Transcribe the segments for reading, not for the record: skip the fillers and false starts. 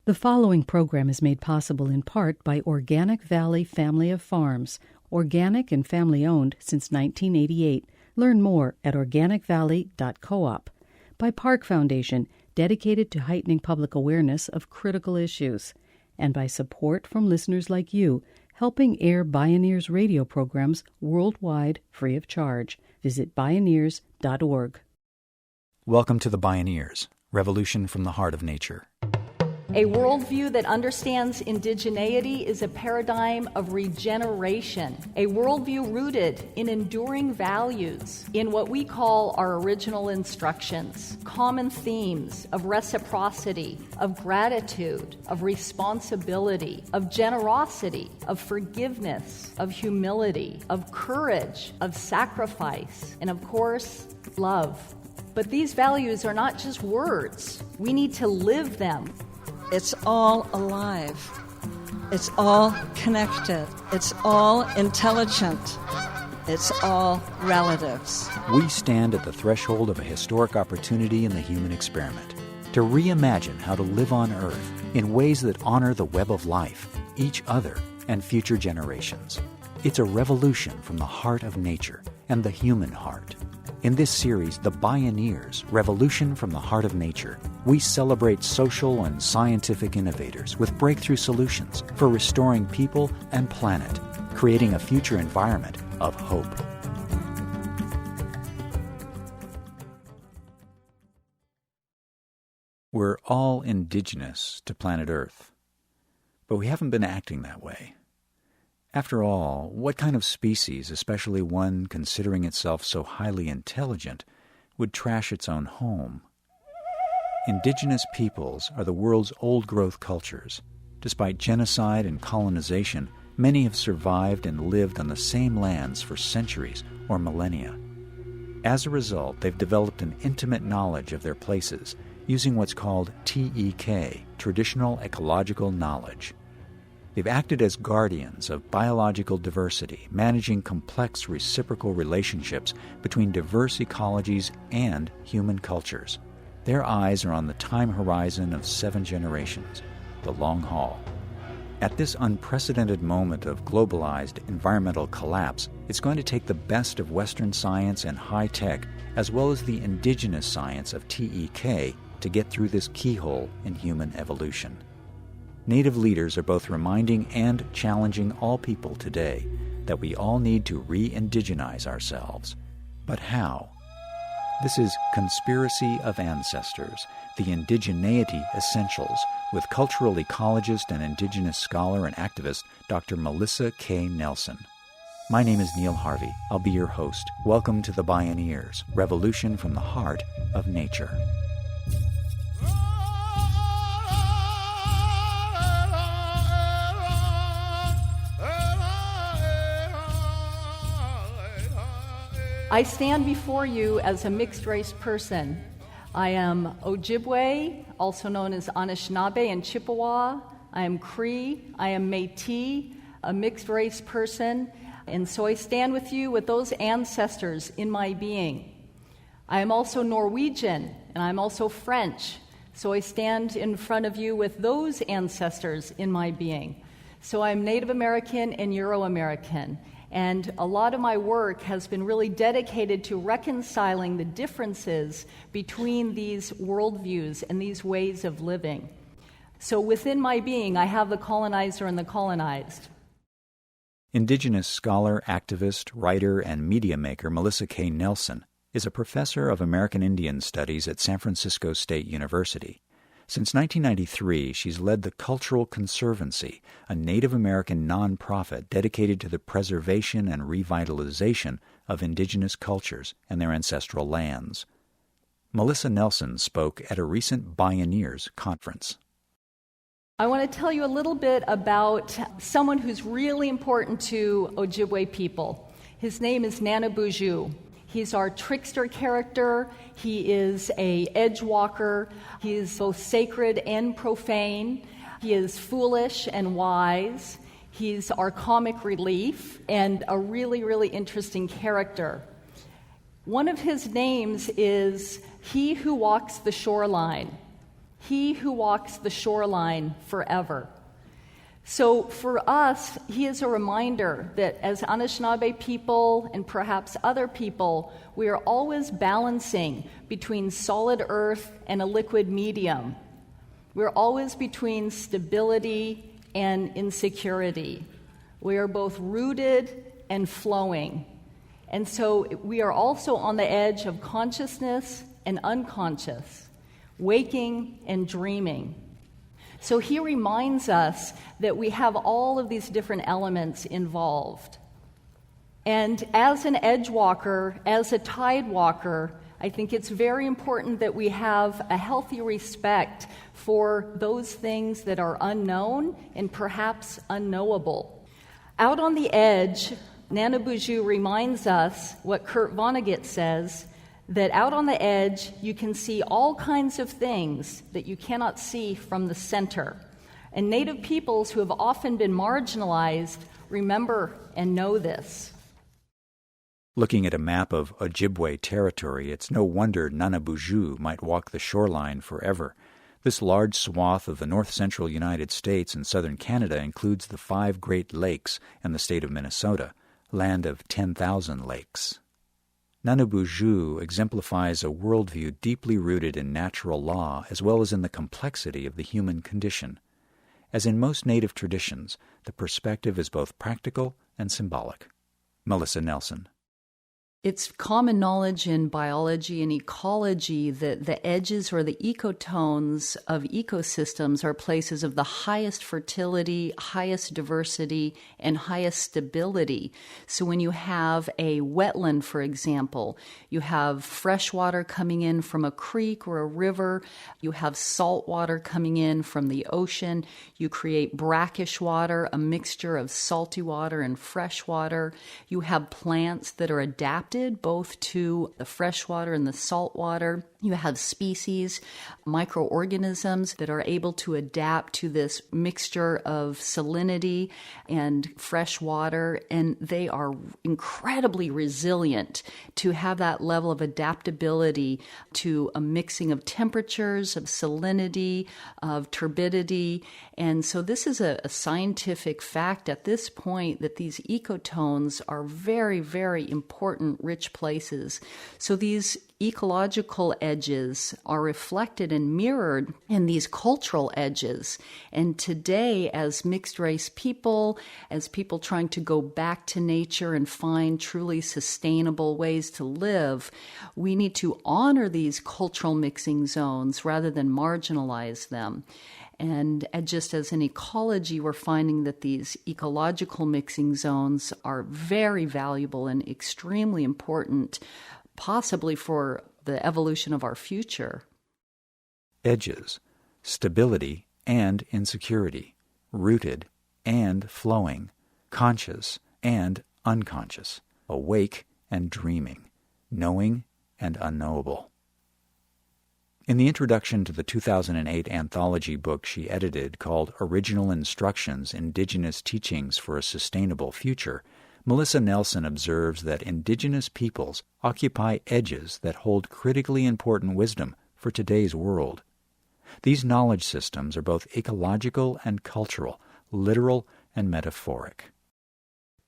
The following program is made possible in part by Organic Valley Family of Farms, organic and family-owned since 1988. Learn more at organicvalley.coop. By Park Foundation, dedicated to heightening public awareness of critical issues. And by support from listeners like you, helping air Bioneers radio programs worldwide free of charge. Visit Bioneers.org. Welcome to the Bioneers, Revolution from the Heart of Nature. A worldview that understands indigeneity is a paradigm of regeneration, a worldview rooted in enduring values, in what we call our original instructions, common themes of reciprocity, of gratitude, of responsibility, of generosity, of forgiveness, of humility, of courage, of sacrifice, and of course, love. But these values are not just words. We need to live them. It's all alive. It's all connected. It's all intelligent. It's all relatives. We stand at the threshold of a historic opportunity in the human experiment to reimagine how to live on Earth in ways that honor the web of life, each other, and future generations. It's a revolution from the heart of nature and the human heart. In this series, The Bioneers, Revolution from the Heart of Nature, we celebrate social and scientific innovators with breakthrough solutions for restoring people and planet, creating a future environment of hope. We're all indigenous to planet Earth, but we haven't been acting that way. After all, what kind of species, especially one considering itself so highly intelligent, would trash its own home? Indigenous peoples are the world's old-growth cultures. Despite genocide and colonization, many have survived and lived on the same lands for centuries or millennia. As a result, they've developed an intimate knowledge of their places, using what's called TEK, Traditional Ecological Knowledge. They've acted as guardians of biological diversity, managing complex reciprocal relationships between diverse ecologies and human cultures. Their eyes are on the time horizon of 7 generations, the long haul. At this unprecedented moment of globalized environmental collapse, it's going to take the best of Western science and high tech, as well as the indigenous science of TEK, to get through this keyhole in human evolution. Native leaders are both reminding and challenging all people today that we all need to re-indigenize ourselves. But how? This is Conspiracy of Ancestors, the Indigeneity Essentials, with cultural ecologist and indigenous scholar and activist Dr. Melissa K. Nelson. My name is Neil Harvey. I'll be your host. Welcome to the Bioneers, Revolution from the Heart of Nature. I stand before you as a mixed-race person. I am Ojibwe, also known as Anishinaabe and Chippewa. I am Cree. I am Métis, a mixed-race person. And so I stand with you with those ancestors in my being. I am also Norwegian, and I'm also French. So I stand in front of you with those ancestors in my being. So I'm Native American and Euro-American. And a lot of my work has been really dedicated to reconciling the differences between these worldviews and these ways of living. So within my being, I have the colonizer and the colonized. Indigenous scholar, activist, writer, and media maker Melissa K. Nelson is a professor of American Indian Studies at San Francisco State University. Since 1993, she's led the Cultural Conservancy, a Native American nonprofit dedicated to the preservation and revitalization of indigenous cultures and their ancestral lands. Melissa Nelson spoke at a recent Bioneers conference. I want to tell you a little bit about someone who's really important to Ojibwe people. His name is Nana Buju. He's our trickster character. He is an edge walker. He is both sacred and profane. He is foolish and wise. He's our comic relief and a really, really interesting character. One of his names is He Who Walks the Shoreline. he who walks the shoreline forever. So for us, he is a reminder that as Anishinaabe people and perhaps other people, we are always balancing between solid earth and a liquid medium. We're always between stability and insecurity. We are both rooted and flowing. And so we are also on the edge of consciousness and unconscious, waking and dreaming. So he reminds us that we have all of these different elements involved. And as an edge walker, as a tide walker, I think it's very important that we have a healthy respect for those things that are unknown and perhaps unknowable. Out on the edge, Nana Boozhoo reminds us what Kurt Vonnegut says, that out on the edge, you can see all kinds of things that you cannot see from the center. And Native peoples who have often been marginalized remember and know this. Looking at a map of Ojibwe territory, it's no wonder Nana Boozhoo might walk the shoreline forever. This large swath of the north-central United States and southern Canada includes the 5 Great Lakes and the state of Minnesota, land of 10,000 lakes. Nana Boozhoo exemplifies a worldview deeply rooted in natural law as well as in the complexity of the human condition. As in most Native traditions, the perspective is both practical and symbolic. Melissa Nelson. It's common knowledge in biology and ecology that the edges or the ecotones of ecosystems are places of the highest fertility, highest diversity, and highest stability. So when you have a wetland, for example, you have fresh water coming in from a creek or a river, you have salt water coming in from the ocean, you create brackish water, a mixture of salty water and fresh water, you have plants that are adapted both to the fresh water and the salt water. You have species, microorganisms that are able to adapt to this mixture of salinity and fresh water, and they are incredibly resilient to have that level of adaptability to a mixing of temperatures, of salinity, of turbidity. And so this is a scientific fact at this point that these ecotones are very, very important, rich places. So these ecological edges are reflected and mirrored in these cultural edges. And today, as mixed race people, as people trying to go back to nature and find truly sustainable ways to live, we need to honor these cultural mixing zones rather than marginalize them. And just as in ecology, we're finding that these ecological mixing zones are very valuable and extremely important, possibly for the evolution of our future. Edges, stability and insecurity, rooted and flowing, conscious and unconscious, awake and dreaming, knowing and unknowable. In the introduction to the 2008 anthology book she edited called Original Instructions, Indigenous Teachings for a Sustainable Future, Melissa Nelson observes that indigenous peoples occupy edges that hold critically important wisdom for today's world. These knowledge systems are both ecological and cultural, literal and metaphoric.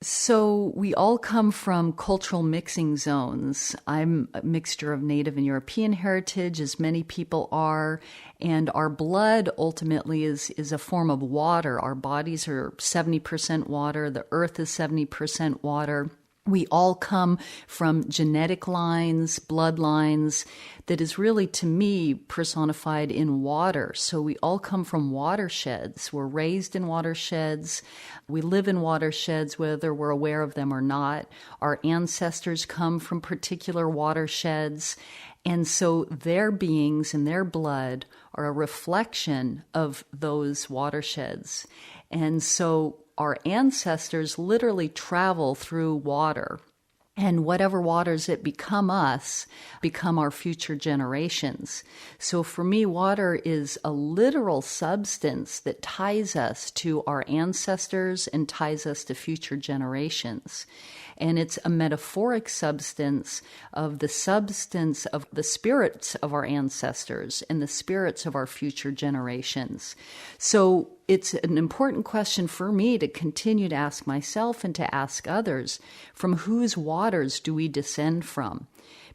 So we all come from cultural mixing zones. I'm a mixture of Native and European heritage, as many people are, and our blood ultimately is a form of water. Our bodies are 70% water, the earth is 70% water. We all come from genetic lines, bloodlines, that is really, to me, personified in water. So we all come from watersheds. We're raised in watersheds. We live in watersheds, whether we're aware of them or not. Our ancestors come from particular watersheds. And so their beings and their blood are a reflection of those watersheds. And so our ancestors literally travel through water. And whatever waters that become us become our future generations. So for me, water is a literal substance that ties us to our ancestors and ties us to future generations. And it's a metaphoric substance of the spirits of our ancestors and the spirits of our future generations. So it's an important question for me to continue to ask myself and to ask others, from whose waters do we descend from?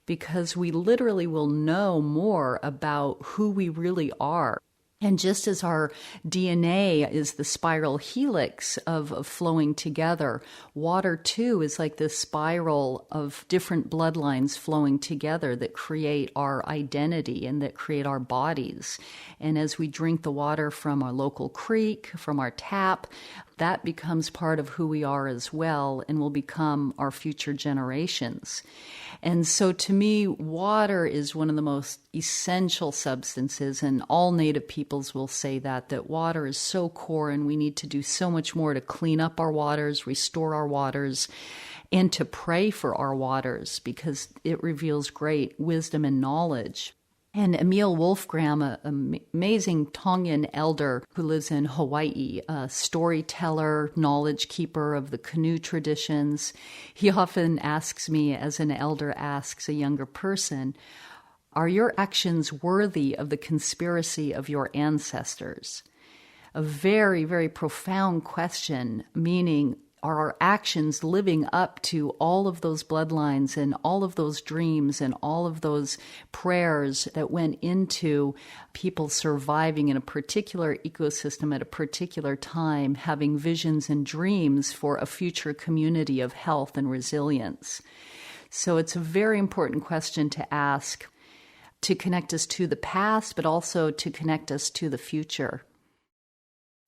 Because we literally will know more about who we really are. And just as our DNA is the spiral helix of flowing together, water too is like this spiral of different bloodlines flowing together that create our identity and that create our bodies. And as we drink the water from our local creek, from our tap, that becomes part of who we are as well and will become our future generations. And so to me, water is one of the most essential substances, and all Native peoples will say that water is so core, and we need to do so much more to clean up our waters, restore our waters, and to pray for our waters, because it reveals great wisdom and knowledge. And Emil Wolfgram, an amazing Tongan elder who lives in Hawaii, a storyteller, knowledge keeper of the canoe traditions, he often asks me, as an elder asks a younger person, are your actions worthy of the conspiracy of your ancestors? A very, very profound question, meaning, are our actions living up to all of those bloodlines and all of those dreams and all of those prayers that went into people surviving in a particular ecosystem at a particular time, having visions and dreams for a future community of health and resilience? So it's a very important question to ask, to connect us to the past, but also to connect us to the future.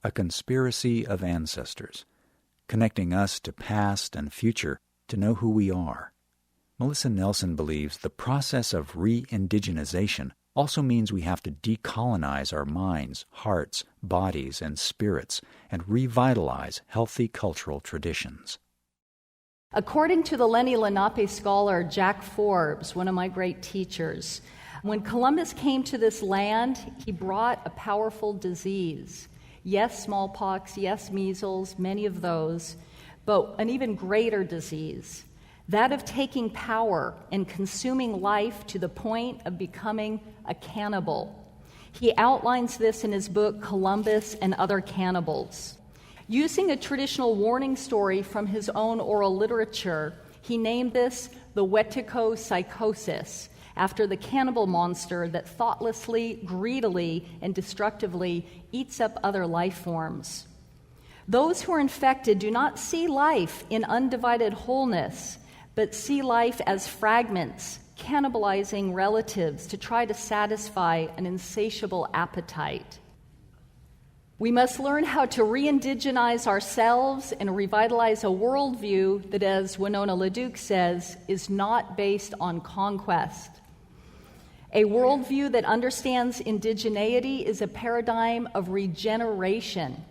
A conspiracy of ancestors, connecting us to past and future to know who we are. Melissa Nelson believes the process of re-indigenization also means we have to decolonize our minds, hearts, bodies, and spirits, and revitalize healthy cultural traditions. According to the Lenni Lenape scholar Jack Forbes, one of my great teachers, when Columbus came to this land, he brought a powerful disease. Yes, smallpox, yes, measles, many of those, but an even greater disease, that of taking power and consuming life to the point of becoming a cannibal. He outlines this in his book, Columbus and Other Cannibals. Using a traditional warning story from his own oral literature, he named this the Wetiko psychosis, after the cannibal monster that thoughtlessly, greedily, and destructively eats up other life forms. Those who are infected do not see life in undivided wholeness, but see life as fragments, cannibalizing relatives to try to satisfy an insatiable appetite. We must learn how to re-indigenize ourselves and revitalize a worldview that, as Winona LaDuke says, is not based on conquest. A worldview that understands indigeneity is a paradigm of regeneration.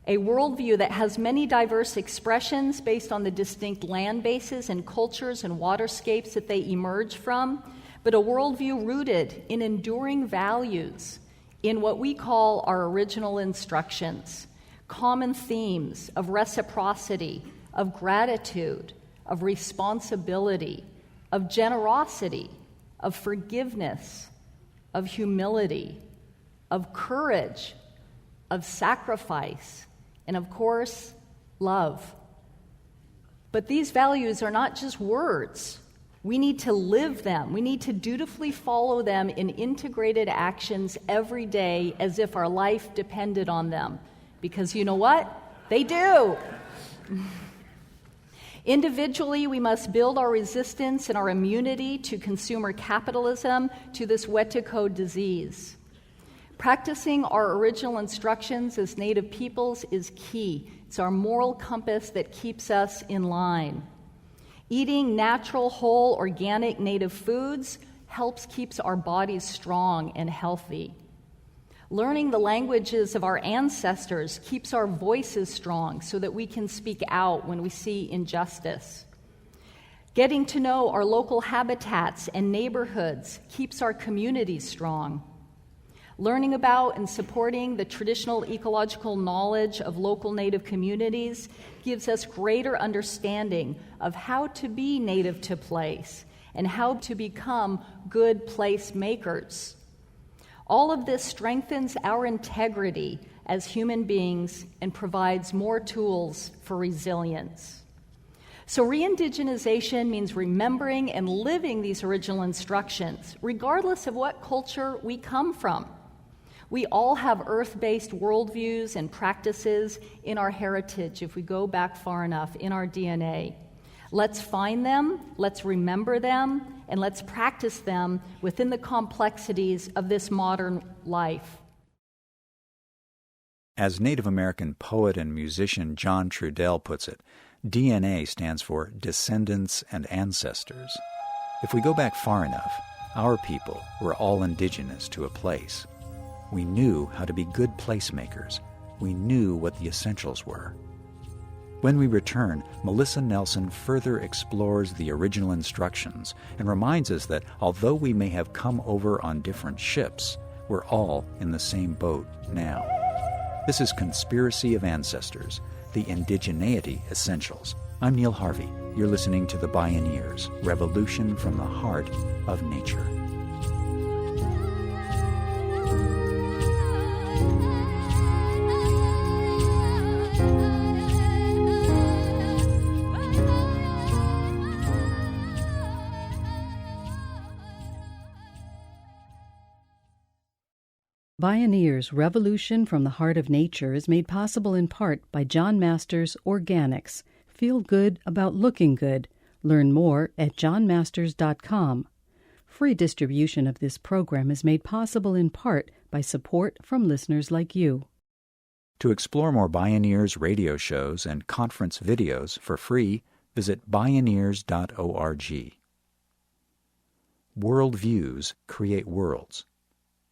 A worldview that has many diverse expressions based on the distinct land bases and cultures and waterscapes that they emerge from, but a worldview rooted in enduring values, in what we call our original instructions, common themes of reciprocity, of gratitude, of responsibility, of generosity, of forgiveness, of humility, of courage, of sacrifice, and of course, love. But these values are not just words. We need to live them. We need to dutifully follow them in integrated actions every day as if our life depended on them. Because you know what? They do. Individually, we must build our resistance and our immunity to consumer capitalism, to this Wetiko disease. Practicing our original instructions as Native peoples is key. It's our moral compass that keeps us in line. Eating natural, whole, organic Native foods helps keeps our bodies strong and healthy. Learning the languages of our ancestors keeps our voices strong so that we can speak out when we see injustice. Getting to know our local habitats and neighborhoods keeps our communities strong. Learning about and supporting the traditional ecological knowledge of local Native communities gives us greater understanding of how to be native to place and how to become good place makers. All of this strengthens our integrity as human beings and provides more tools for resilience. So re-indigenization means remembering and living these original instructions, regardless of what culture we come from. We all have earth-based worldviews and practices in our heritage, if we go back far enough, in our DNA. Let's find them, let's remember them, and let's practice them within the complexities of this modern life. As Native American poet and musician John Trudell puts it, DNA stands for descendants and ancestors. If we go back far enough, our people were all indigenous to a place. We knew how to be good placemakers. We knew what the essentials were. When we return, Melissa Nelson further explores the original instructions and reminds us that although we may have come over on different ships, we're all in the same boat now. This is Conspiracy of Ancestors, the Indigeneity Essentials. I'm Neil Harvey. You're listening to the Bioneers, Revolution from the Heart of Nature. Bioneers, Revolution from the Heart of Nature is made possible in part by John Masters Organics. Feel good about looking good. Learn more at johnmasters.com. Free distribution of this program is made possible in part by support from listeners like you. To explore more Bioneers radio shows and conference videos for free, visit bioneers.org. Worldviews create worlds.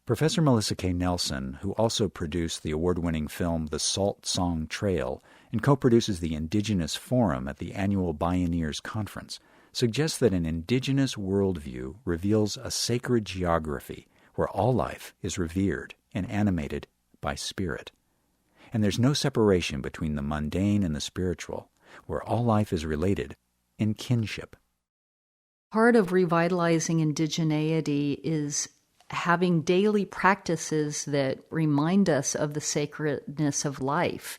Professor Melissa K. Nelson, who also produced the award-winning film The Salt Song Trail and co-produces the Indigenous Forum at the annual Bioneers Conference, suggests that an indigenous worldview reveals a sacred geography where all life is revered and animated by spirit. And there's no separation between the mundane and the spiritual, where all life is related in kinship. Part of revitalizing indigeneity is having daily practices that remind us of the sacredness of life.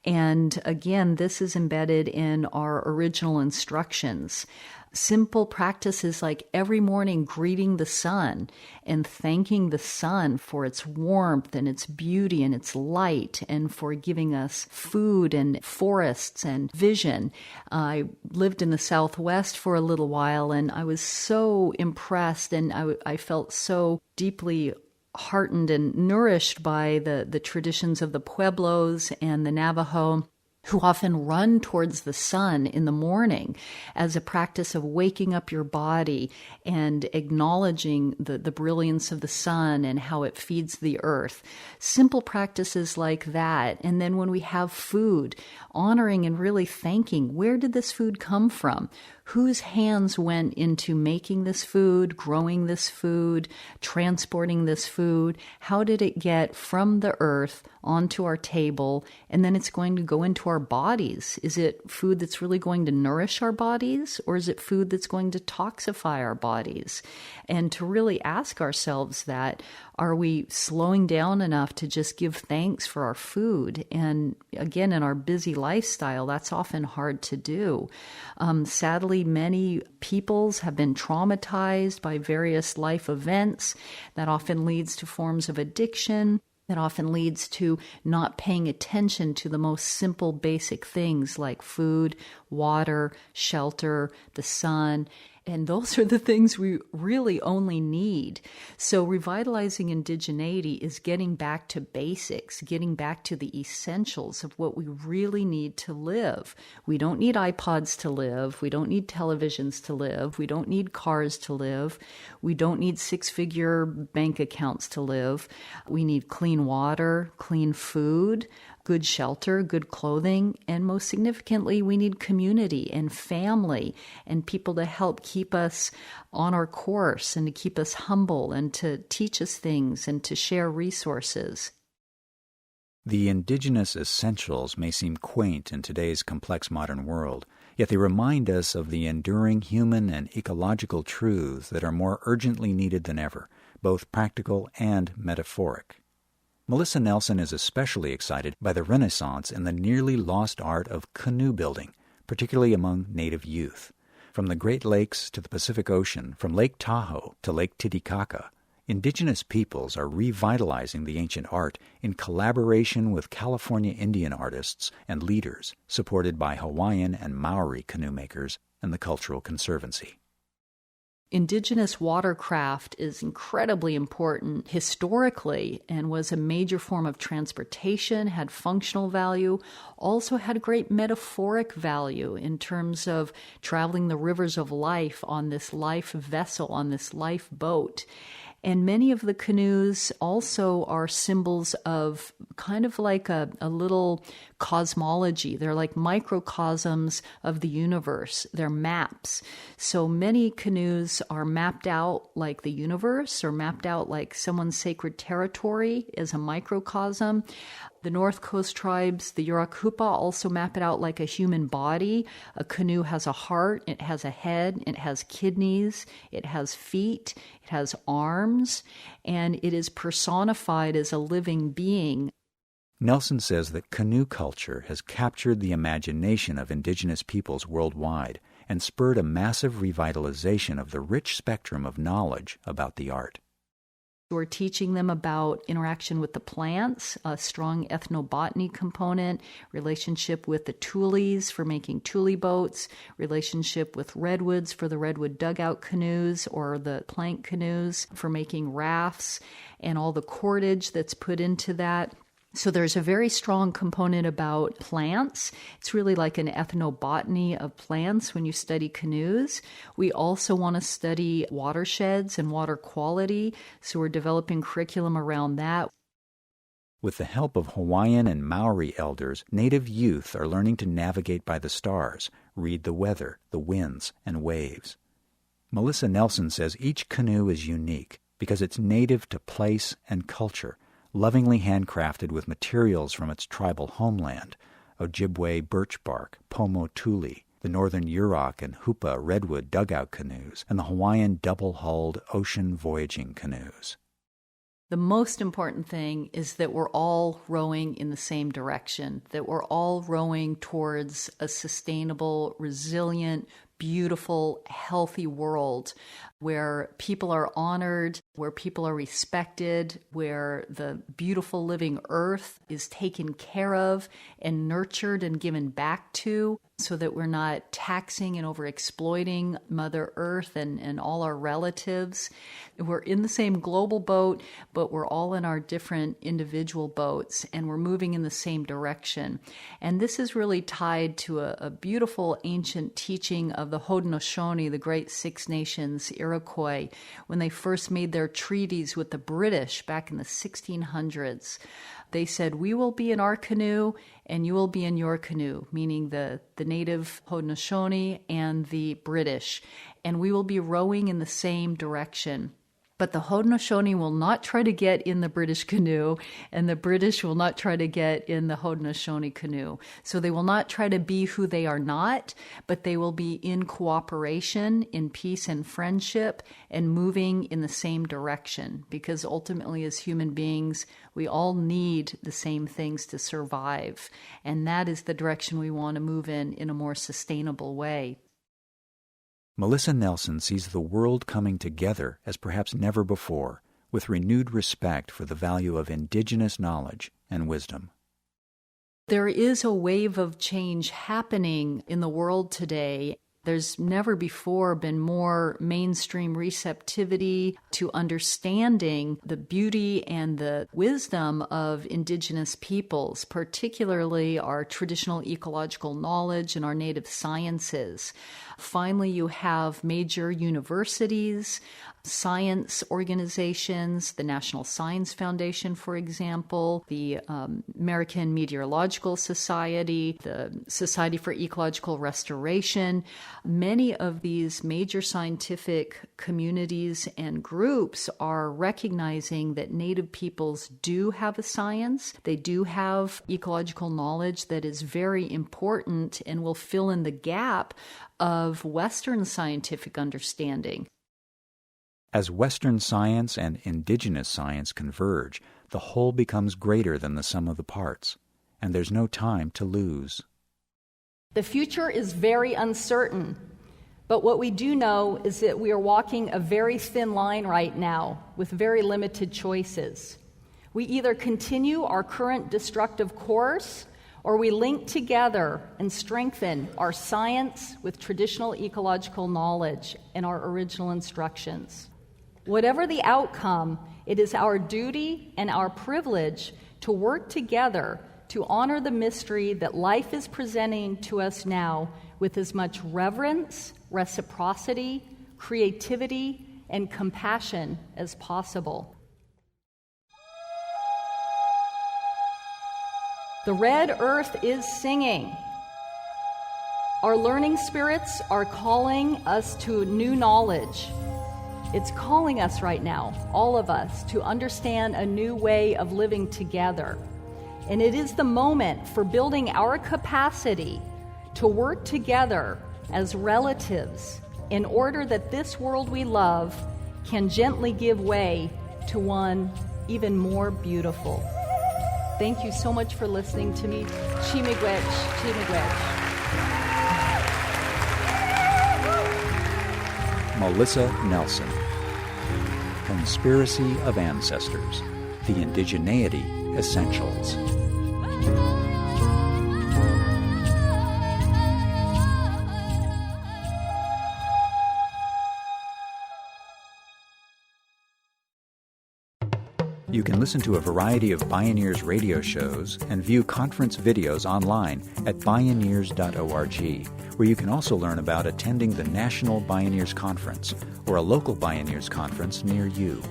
And again, this is embedded in our original instructions. Simple practices like every morning greeting the sun and thanking the sun for its warmth and its beauty and its light and for giving us food and forests and vision. I lived in the Southwest for a little while and I was so impressed and I felt so deeply heartened and nourished by the traditions of the Pueblos and the Navajo, who often run towards the sun in the morning as a practice of waking up your body and acknowledging the brilliance of the sun and how it feeds the earth. Simple practices like that. And then when we have food, honoring and really thanking, where did this food come from? Whose hands went into making this food, growing this food, transporting this food? How did it get from the earth onto our table, and then it's going to go into our bodies? Is it food that's really going to nourish our bodies, or is it food that's going to toxify our bodies? And to really ask ourselves that, are we slowing down enough to just give thanks for our food? And again, in our busy lifestyle, that's often hard to do. Sadly, many peoples have been traumatized by various life events. That often leads to forms of addiction. That often leads to not paying attention to the most simple, basic things like food, water, shelter, the sun. And those are the things we really only need. So revitalizing indigeneity is getting back to basics, getting back to the essentials of what we really need to live. We don't need iPods to live. We don't need televisions to live. We don't need cars to live. We don't need six-figure bank accounts to live. We need clean water, clean food, good shelter, good clothing, and most significantly, we need community and family and people to help keep us on our course and to keep us humble and to teach us things and to share resources. The indigenous essentials may seem quaint in today's complex modern world, yet they remind us of the enduring human and ecological truths that are more urgently needed than ever, both practical and metaphoric. Melissa Nelson is especially excited by the renaissance in the nearly lost art of canoe building, particularly among Native youth. From the Great Lakes to the Pacific Ocean, from Lake Tahoe to Lake Titicaca, indigenous peoples are revitalizing the ancient art in collaboration with California Indian artists and leaders, supported by Hawaiian and Maori canoe makers and the Cultural Conservancy. Indigenous watercraft is incredibly important historically and was a major form of transportation, had functional value, also had great metaphoric value in terms of traveling the rivers of life on this life vessel, on this lifeboat. And many of the canoes also are symbols of kind of like a little cosmology. They're like microcosms of the universe. They're maps. So many canoes are mapped out like the universe or mapped out like someone's sacred territory as a microcosm. The North Coast tribes, the Yurakupa, also map it out like a human body. A canoe has a heart, it has a head, it has kidneys, it has feet, it has arms, and it is personified as a living being. Nelson says that canoe culture has captured the imagination of indigenous peoples worldwide and spurred a massive revitalization of the rich spectrum of knowledge about the art. We're teaching them about interaction with the plants, a strong ethnobotany component, relationship with the tules for making tule boats, relationship with redwoods for the redwood dugout canoes or the plank canoes for making rafts, and all the cordage that's put into that. So there's a very strong component about plants. It's really like an ethnobotany of plants when you study canoes. We also want to study watersheds and water quality, so we're developing curriculum around that. With the help of Hawaiian and Maori elders, Native youth are learning to navigate by the stars, read the weather, the winds, and waves. Melissa Nelson says each canoe is unique because it's native to place and culture, lovingly handcrafted with materials from its tribal homeland, Ojibwe birch bark, pomo tule, the northern Yurok and Hupa redwood dugout canoes, and the Hawaiian double-hulled ocean voyaging canoes. The most important thing is that we're all rowing in the same direction, that we're all rowing towards a sustainable, resilient, beautiful, healthy world where people are honored, where people are respected, where the beautiful living earth is taken care of and nurtured and given back to, so that we're not taxing and overexploiting Mother Earth and all our relatives. We're in the same global boat, but we're all in our different individual boats, and we're moving in the same direction. And this is really tied to a beautiful ancient teaching of the Haudenosaunee, the great Six Nations Iroquois, when they first made their treaties with the British back in the 1600s. They said, we will be in our canoe and you will be in your canoe, meaning the native Haudenosaunee and the British, and we will be rowing in the same direction. But the Haudenosaunee will not try to get in the British canoe, and the British will not try to get in the Haudenosaunee canoe. So they will not try to be who they are not, but they will be in cooperation, in peace and friendship, and moving in the same direction. Because ultimately, as human beings, we all need the same things to survive. And that is the direction we want to move in a more sustainable way. Melissa Nelson sees the world coming together as perhaps never before, with renewed respect for the value of indigenous knowledge and wisdom. There is a wave of change happening in the world today. There's never before been more mainstream receptivity to understanding the beauty and the wisdom of indigenous peoples, particularly our traditional ecological knowledge and our native sciences. Finally, you have major universities, science organizations, the National Science Foundation, for example, the American Meteorological Society, the Society for Ecological Restoration. Many of these major scientific communities and groups are recognizing that Native peoples do have a science. They do have ecological knowledge that is very important and will fill in the gap of Western scientific understanding. As Western science and indigenous science converge, the whole becomes greater than the sum of the parts, and there's no time to lose. The future is very uncertain, but what we do know is that we are walking a very thin line right now with very limited choices. We either continue our current destructive course, or we link together and strengthen our science with traditional ecological knowledge and our original instructions. Whatever the outcome, it is our duty and our privilege to work together to honor the mystery that life is presenting to us now with as much reverence, reciprocity, creativity, and compassion as possible. The red earth is singing. Our learning spirits are calling us to new knowledge. It's calling us right now, all of us, to understand a new way of living together. And it is the moment for building our capacity to work together as relatives in order that this world we love can gently give way to one even more beautiful. Thank you so much for listening to me. Chi-miigwech, chi-miigwech. Melissa Nelson. Conspiracy of Ancestors. The Indigeneity Essentials. You can listen to a variety of Bioneers radio shows and view conference videos online at bioneers.org, where you can also learn about attending the National Bioneers Conference or a local Bioneers conference near you.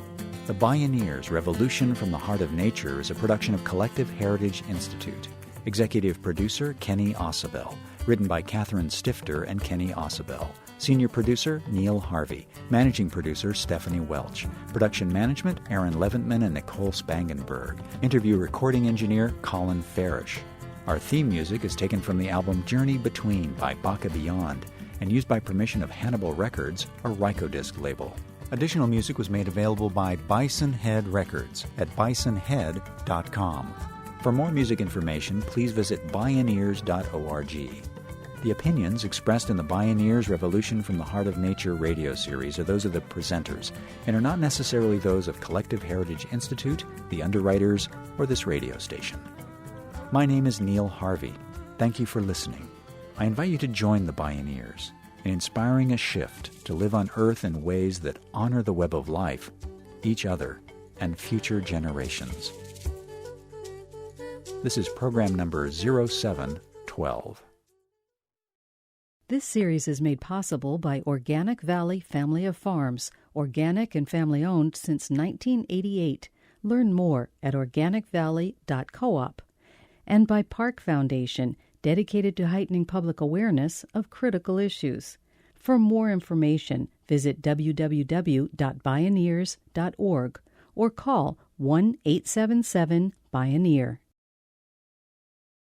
The Bioneers Revolution from the Heart of Nature is a production of Collective Heritage Institute. Executive producer Kenny Ausubel. Written by Catherine Stifter and Kenny Ausubel. Senior producer Neil Harvey. Managing producer Stephanie Welch. Production management Aaron Leventman and Nicole Spangenberg. Interview recording engineer Colin Farish. Our theme music is taken from the album Journey Between by Baka Beyond and used by permission of Hannibal Records, a Rykodisc label. Additional music was made available by Bison Head Records at bisonhead.com. For more music information, please visit bioneers.org. The opinions expressed in the Bioneers Revolution from the Heart of Nature radio series are those of the presenters and are not necessarily those of Collective Heritage Institute, the underwriters, or this radio station. My name is Neil Harvey. Thank you for listening. I invite you to join the Bioneers in inspiring a shift to live on Earth in ways that honor the web of life, each other, and future generations. This is program number 0712. This series is made possible by Organic Valley Family of Farms, organic and family-owned since 1988. Learn more at organicvalley.coop. And by Park Foundation, dedicated to heightening public awareness of critical issues. For more information, visit www.bioneers.org or call 1-877-BIONEER.